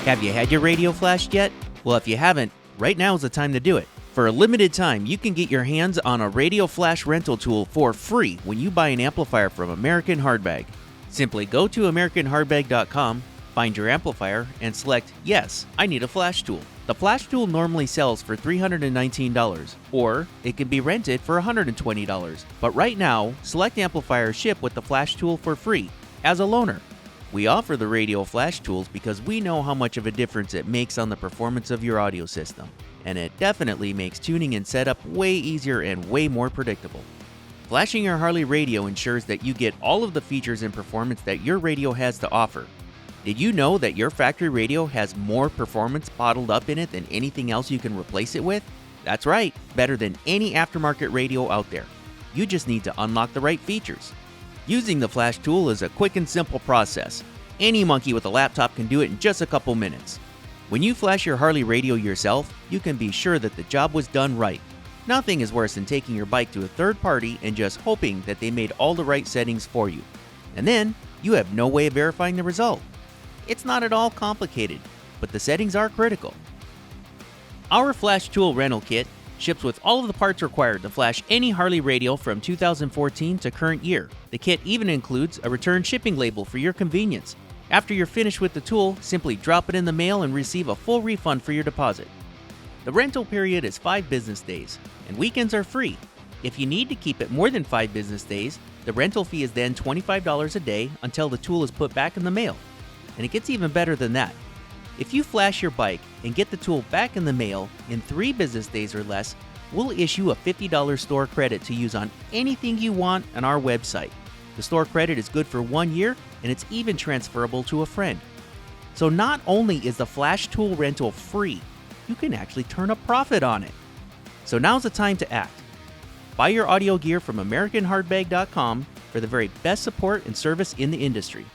Have you had your radio flashed yet? Well, if you haven't, right now is the time to do it. For a limited time, you can get your hands on a radio flash rental tool for free when you buy an amplifier from American Hardbag. Simply go to AmericanHardbag.com, find your amplifier, and select, Yes, I need a flash tool. The flash tool normally sells for $319, or it can be rented for $120. But right now, select amplifiers ship with the flash tool for free, as a loaner. We offer the radio flash tools because we know how much of a difference it makes on the performance of your audio system, and it definitely makes tuning and setup way easier and way more predictable. Flashing your Harley radio ensures that you get all of the features and performance that your radio has to offer. Did you know that your factory radio has more performance bottled up in it than anything else you can replace it with? That's right, better than any aftermarket radio out there. You just need to unlock the right features. Using the flash tool is a quick and simple process. Any monkey with a laptop can do it in just a couple minutes. When you flash your Harley radio yourself, you can be sure that the job was done right. Nothing is worse than taking your bike to a third party and just hoping that they made all the right settings for you. And then, you have no way of verifying the result. It's not at all complicated, but the settings are critical. Our flash tool rental kit ships with all of the parts required to flash any Harley radio from 2014 to current year. The kit even includes a return shipping label for your convenience. After you're finished with the tool, simply drop it in the mail and receive a full refund for your deposit. The rental period is 5 business days, and weekends are free. If you need to keep it more than 5 business days, the rental fee is then $25 a day until the tool is put back in the mail. And it gets even better than that. If you flash your bike and get the tool back in the mail in 3 business days or less, we'll issue a $50 store credit to use on anything you want on our website. The store credit is good for 1 year, and it's even transferable to a friend. So not only is the flash tool rental free, you can actually turn a profit on it. So now's the time to act. Buy your audio gear from AmericanHardbag.com for the very best support and service in the industry.